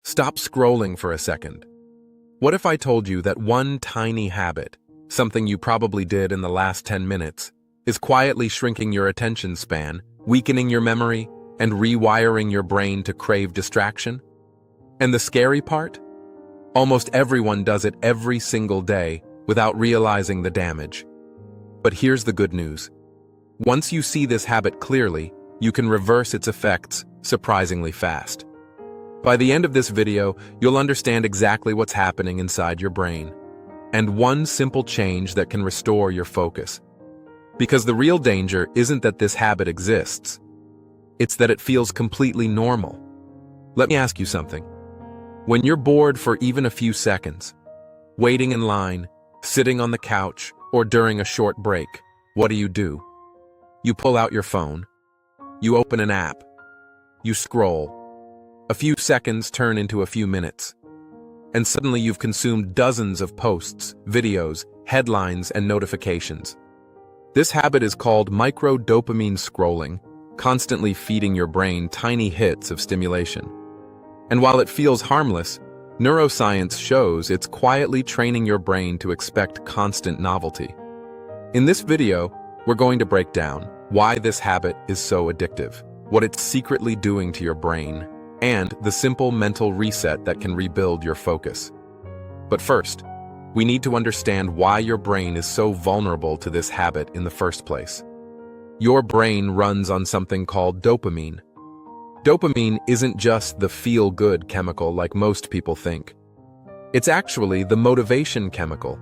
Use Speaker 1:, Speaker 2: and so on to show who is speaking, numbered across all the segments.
Speaker 1: Stop scrolling for a second. What if I told you that one tiny habit, something you probably did in the last 10 minutes, is quietly shrinking your attention span, weakening your memory, and rewiring your brain to crave distraction? And the scary part? Almost everyone does it every single day without realizing the damage. But here's the good news. Once you see this habit clearly, you can reverse its effects surprisingly fast. By the end of this video, you'll understand exactly what's happening inside your brain, and one simple change that can restore your focus. Because the real danger isn't that this habit exists, it's that it feels completely normal. Let me ask you something. When you're bored for even a few seconds, waiting in line, sitting on the couch, or during a short break, what do? You pull out your phone, you open an app, you scroll. A few seconds turn into a few minutes, and suddenly you've consumed dozens of posts, videos, headlines, and notifications. This habit is called micro-dopamine scrolling, constantly feeding your brain tiny hits of stimulation. And while it feels harmless, neuroscience shows it's quietly training your brain to expect constant novelty. In this video, we're going to break down why this habit is so addictive, what it's secretly doing to your brain, and the simple mental reset that can rebuild your focus. But first, we need to understand why your brain is so vulnerable to this habit in the first place. Your brain runs on something called dopamine. Dopamine isn't just the feel-good chemical like most people think. It's actually the motivation chemical.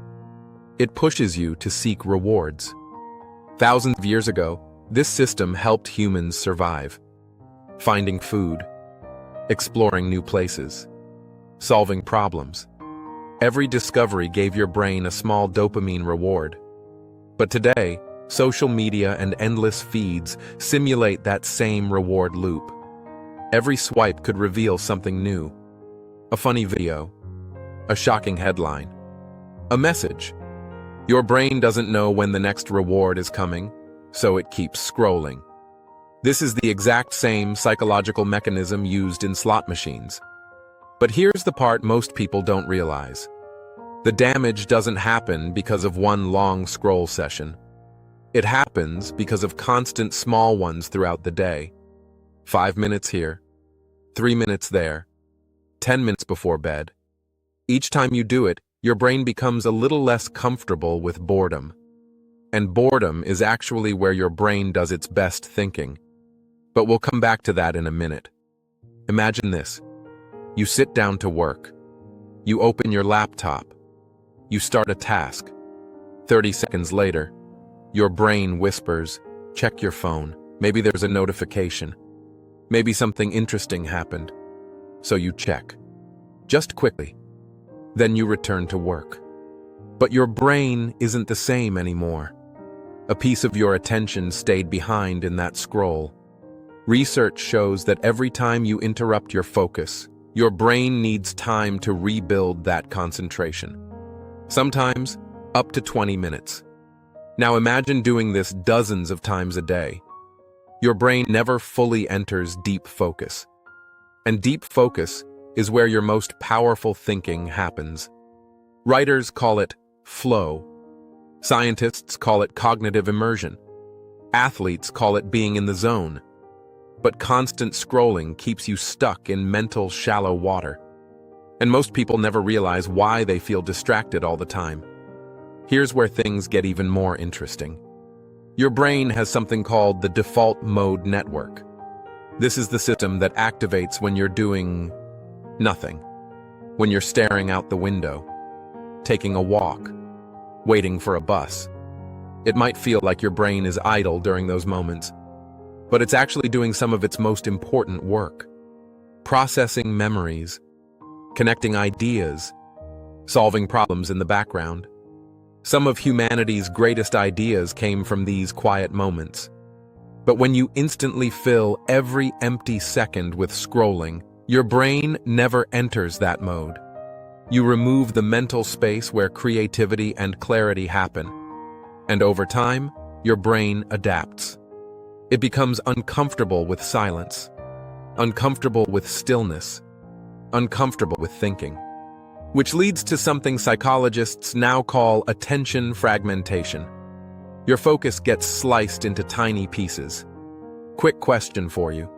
Speaker 1: It pushes you to seek rewards. Thousands of years ago, this system helped humans survive, finding food, exploring new places, solving problems. Every discovery gave your brain a small dopamine reward. But today, social media and endless feeds simulate that same reward loop. Every swipe could reveal something new. A funny video, a shocking headline, a message. Your brain doesn't know when the next reward is coming, so it keeps scrolling. This is the exact same psychological mechanism used in slot machines. But here's the part most people don't realize. The damage doesn't happen because of one long scroll session. It happens because of constant small ones throughout the day. 5 minutes here, 3 minutes there, 10 minutes before bed. Each time you do it, your brain becomes a little less comfortable with boredom. And boredom is actually where your brain does its best thinking. But we'll come back to that in a minute. Imagine this. You sit down to work. You open your laptop. You start a task. 30 seconds later, your brain whispers, check your phone. Maybe there's a notification. Maybe something interesting happened. So you check. Just quickly. Then you return to work. But your brain isn't the same anymore. A piece of your attention stayed behind in that scroll. Research shows that every time you interrupt your focus, your brain needs time to rebuild that concentration. Sometimes, up to 20 minutes. Now imagine doing this dozens of times a day. Your brain never fully enters deep focus. And deep focus is where your most powerful thinking happens. Writers call it flow. Scientists call it cognitive immersion. Athletes call it being in the zone. But constant scrolling keeps you stuck in mental shallow water. And most people never realize why they feel distracted all the time. Here's where things get even more interesting. Your brain has something called the default mode network. This is the system that activates when you're doing nothing. When you're staring out the window, taking a walk, waiting for a bus. It might feel like your brain is idle during those moments, but it's actually doing some of its most important work. Processing memories, connecting ideas, solving problems in the background. Some of humanity's greatest ideas came from these quiet moments. But when you instantly fill every empty second with scrolling, your brain never enters that mode. You remove the mental space where creativity and clarity happen. And over time, your brain adapts. It becomes uncomfortable with silence, uncomfortable with stillness, uncomfortable with thinking, which leads to something psychologists now call attention fragmentation. Your focus gets sliced into tiny pieces. Quick question for you.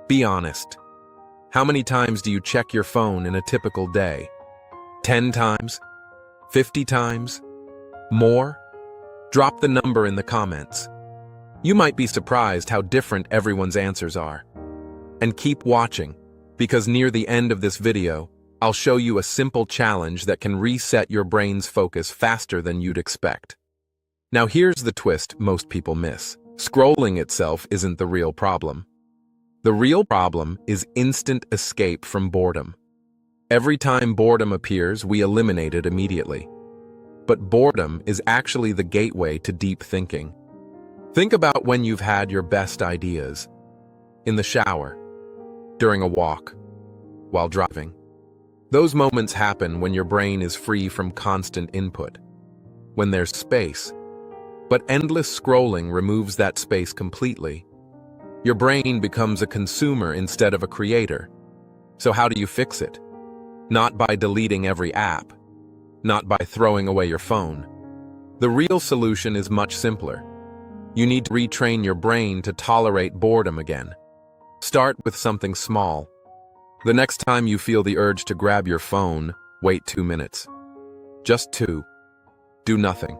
Speaker 1: Be honest. How many times do you check your phone in a typical day? 10 times? 50 times? More? Drop the number in the comments. You might be surprised how different everyone's answers are. And keep watching, because near the end of this video, I'll show you a simple challenge that can reset your brain's focus faster than you'd expect. Now here's the twist most people miss. Scrolling itself isn't the real problem. The real problem is instant escape from boredom. Every time boredom appears, we eliminate it immediately. But boredom is actually the gateway to deep thinking. Think about when you've had your best ideas. In the shower, during a walk, while driving. Those moments happen when your brain is free from constant input, when there's space. But endless scrolling removes that space completely. Your brain becomes a consumer instead of a creator. So how do you fix it? Not by deleting every app, not by throwing away your phone. The real solution is much simpler. You need to retrain your brain to tolerate boredom again. Start with something small. The next time you feel the urge to grab your phone, wait 2 minutes. Just 2. Do nothing.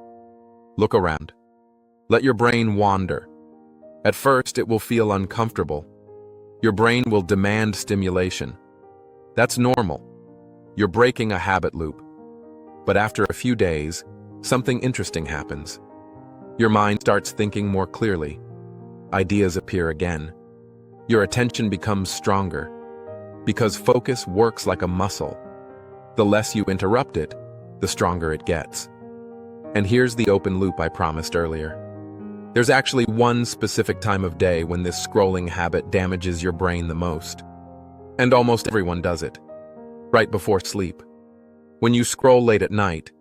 Speaker 1: Look around. Let your brain wander. At first, it will feel uncomfortable. Your brain will demand stimulation. That's normal. You're breaking a habit loop. But after a few days, something interesting happens. Your mind starts thinking more clearly. Ideas appear again. Your attention becomes stronger. Because focus works like a muscle. The less you interrupt it, the stronger it gets. And here's the open loop I promised earlier. There's actually one specific time of day when this scrolling habit damages your brain the most. And almost everyone does it. Right before sleep. When you scroll late at night,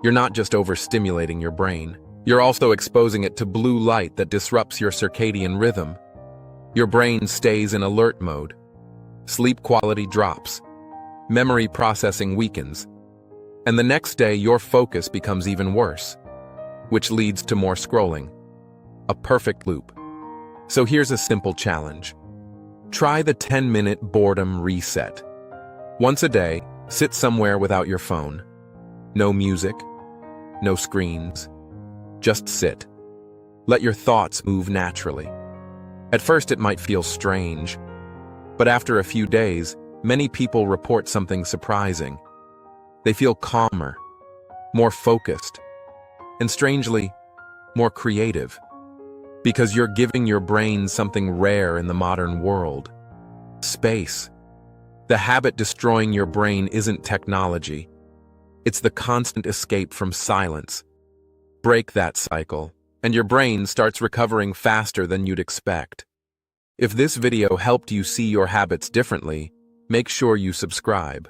Speaker 1: you're not just overstimulating your brain. You're also exposing it to blue light that disrupts your circadian rhythm. Your brain stays in alert mode. Sleep quality drops. Memory processing weakens. And the next day, your focus becomes even worse, which leads to more scrolling. A perfect loop. So here's a simple challenge. Try the 10-minute boredom reset. Once a day, sit somewhere without your phone. No music, no screens. Just sit. Let your thoughts move naturally. At first, it might feel strange, but after a few days, many people report something surprising. They feel calmer, more focused, and strangely, more creative. Because you're giving your brain something rare in the modern world. Space. The habit destroying your brain isn't technology. It's the constant escape from silence. Break that cycle, and your brain starts recovering faster than you'd expect. If this video helped you see your habits differently, make sure you subscribe.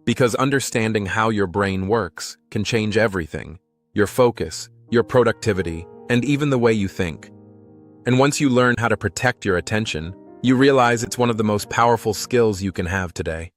Speaker 1: Because understanding how your brain works can change everything. Your focus, your productivity, and even the way you think. And once you learn how to protect your attention, you realize it's one of the most powerful skills you can have today.